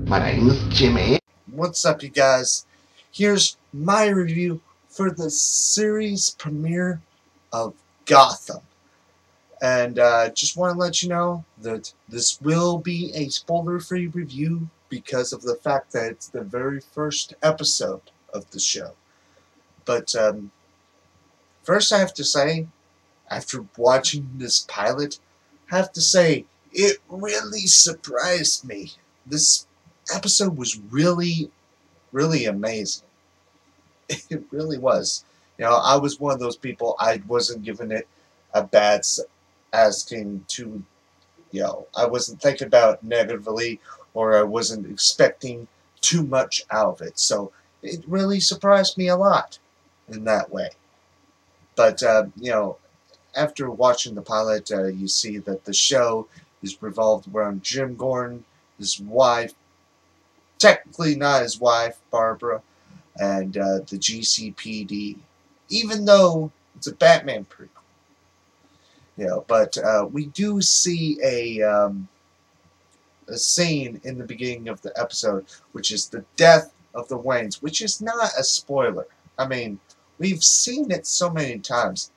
My name's Jimmy. What's up, you guys? Here's my review for the series premiere of Gotham. And just want to let you know that this will be a spoiler-free review because of the fact that it's the very first episode of the show. But first I have to say, after watching this pilot, I have to say it really surprised me. This episode was really amazing. It really was. You know, I was one of those people, I wasn't giving it a bad asking to, I wasn't thinking about it negatively, or I wasn't expecting too much out of it. So it really surprised me a lot in that way. But, after watching the pilot, you see that the show is revolved around Jim Gordon, his wife, technically not his wife, Barbara, and the GCPD, even though it's a Batman prequel. But we do see a scene in the beginning of the episode, which is the death of the Waynes, which is not a spoiler. I mean, we've seen it so many times.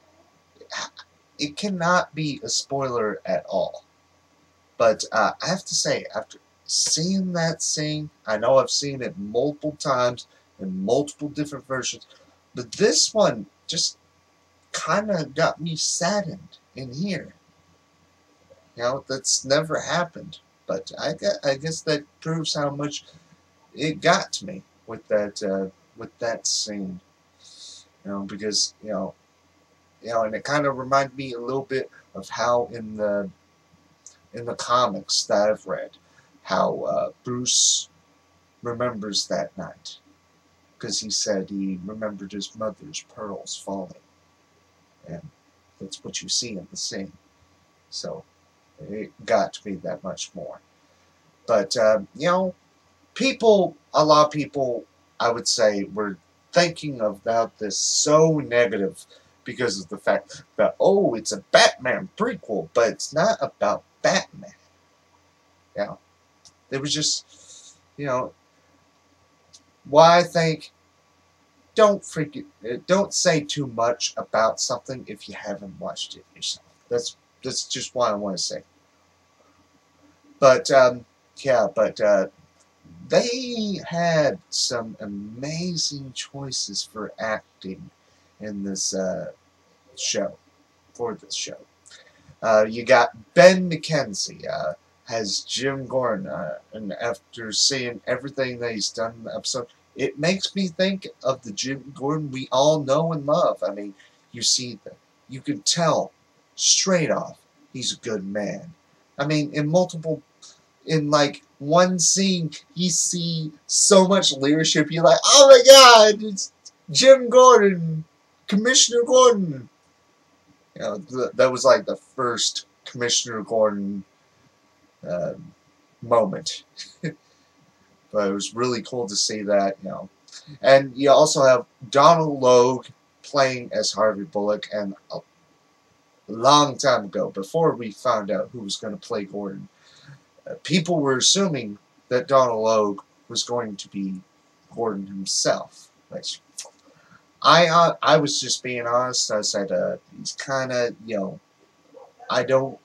It cannot be a spoiler at all. But I have to say, after seeing that scene, I know I've seen it multiple times in multiple different versions, but this one just kind of got me saddened in here. That's never happened, but I guess that proves how much it got to me with that scene. Because and it kind of reminded me a little bit of how in the comics that I've read, how Bruce remembers that night. Because he said he remembered his mother's pearls falling. And that's what you see in the scene. So it got to be that much more. But, a lot of people, I would say, were thinking about this so negative because of the fact that, oh, it's a Batman prequel, but it's not about Batman. It was just, why I think don't say too much about something if you haven't watched it yourself. That's just what I want to say. But they had some amazing choices for acting in this show. You got Ben McKenzie as Jim Gordon, and after seeing everything that he's done in the episode, it makes me think of the Jim Gordon we all know and love. I mean, you can tell straight off he's a good man. I mean, in like one scene, you see so much leadership. You're like, oh my God, it's Jim Gordon, Commissioner Gordon. That was like the first Commissioner Gordon moment. But it was really cool to see that, And you also have Donald Logue playing as Harvey Bullock, and a long time ago, before we found out who was going to play Gordon, people were assuming that Donald Logue was going to be Gordon himself. Which I was just being honest. I said he's kind of,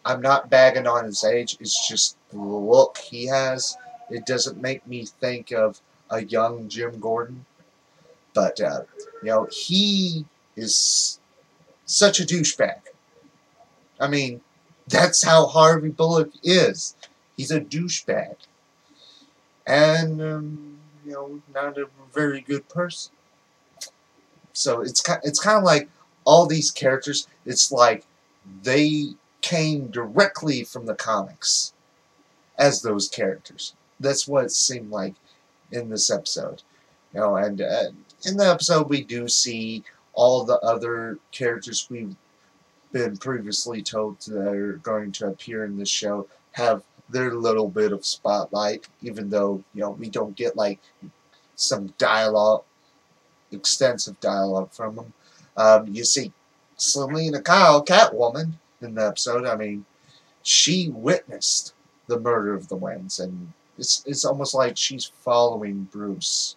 I'm not bagging on his age. It's just the look he has. It doesn't make me think of a young Jim Gordon. But, he is such a douchebag. I mean, that's how Harvey Bullock is. He's a douchebag. And, not a very good person. So it's kind of like all these characters, it's like they came directly from the comics as those characters. That's what it seemed like in this episode. And in the episode we do see all the other characters we've been previously told that are going to appear in this show have their little bit of spotlight, even though, we don't get like some dialogue, extensive dialogue from them. You see Selena Kyle, Catwoman, in the episode. I mean, she witnessed the murder of the Waynes, and It's almost like she's following Bruce.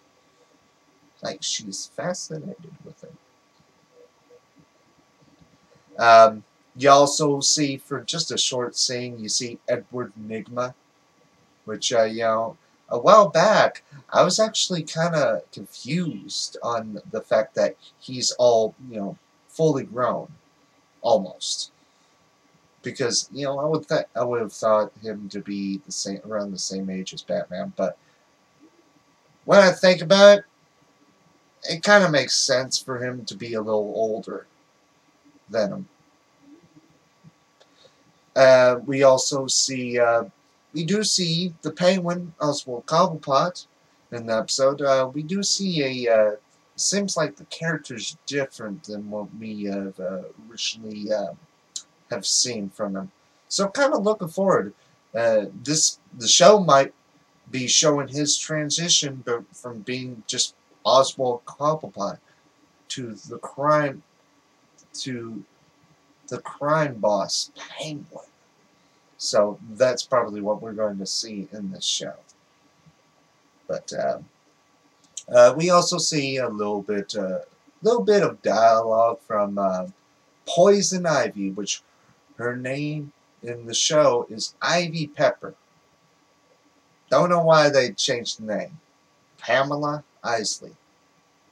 Like she's fascinated with him. You also see, for just a short scene, you see Edward Nygma, which, a while back, I was actually kind of confused on the fact that he's all, fully grown, almost. Because, I would have thought him to be around the same age as Batman, but when I think about it, it kind of makes sense for him to be a little older than him. We also see, we do see the Penguin, Oswald Cobblepot, in the episode. We do see seems like the character's different than what we have originally have seen from him. So kind of looking forward. The show might be showing his transition from being just Oswald Cobblepot to the crime boss Penguin. So that's probably what we're going to see in this show. But we also see a little bit of dialogue from Poison Ivy, which her name in the show is Ivy Pepper. Don't know why they changed the name. Pamela Isley.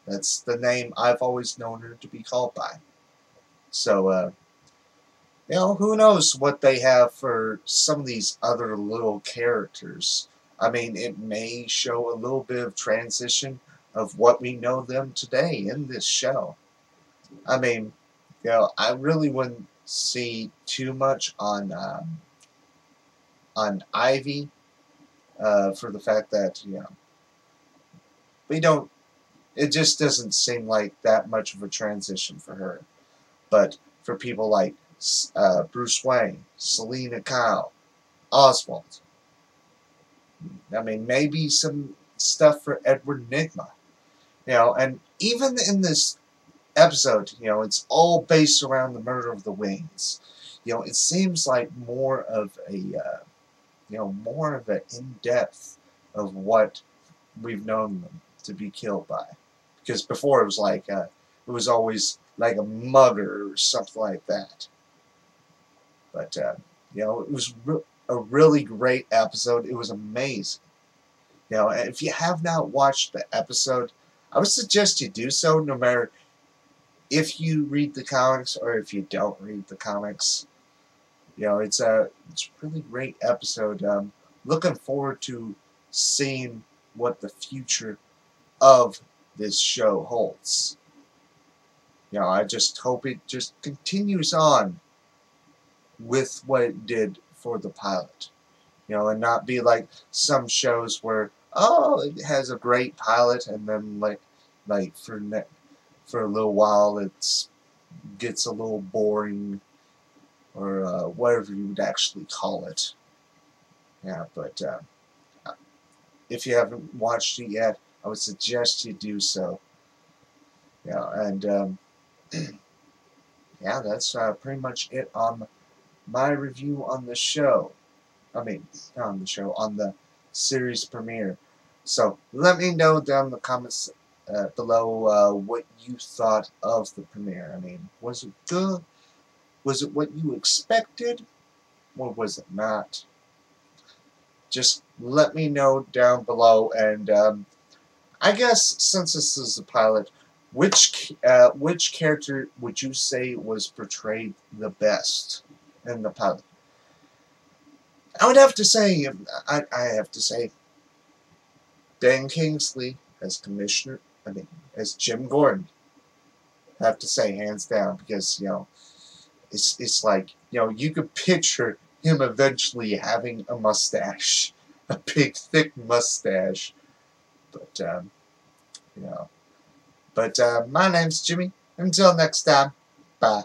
That's the name I've always known her to be called by. So, who knows what they have for some of these other little characters. I mean, it may show a little bit of transition of what we know them today in this show. I mean, I really wouldn't see too much on Ivy for the fact that, we don't, it just doesn't seem like that much of a transition for her. But for people like Bruce Wayne, Selina Kyle, Oswald, I mean, maybe some stuff for Edward Nygma. And even in this episode, it's all based around the murder of the Waynes. It seems like more of a, more of an in-depth of what we've known them to be killed by. Because before it was like, it was always like a mugger or something like that. But, it was a really great episode. It was amazing. And if you have not watched the episode, I would suggest you do so, no matter if you read the comics or if you don't read the comics. It's a really great episode. Looking forward to seeing what the future of this show holds. I just hope it just continues on with what it did for the pilot. And not be like some shows where, it has a great pilot and then like for a little while it gets a little boring, or whatever you would actually call it. But if you haven't watched it yet, I would suggest you do so. And that's pretty much it on my review on the show. I mean, not on the show, on the series premiere. So let me know down in the comments below what you thought of the premiere. I mean, was it good? Was it what you expected? Or was it not? Just let me know down below. And I guess since this is a pilot, which character would you say was portrayed the best in the pilot? I would have to say, I have to say, Ben Kingsley as Commissioner, as Jim Gordon. I have to say, hands down, because, it's like, you could picture him eventually having a mustache, a big, thick mustache. But, my name's Jimmy. Until next time, bye.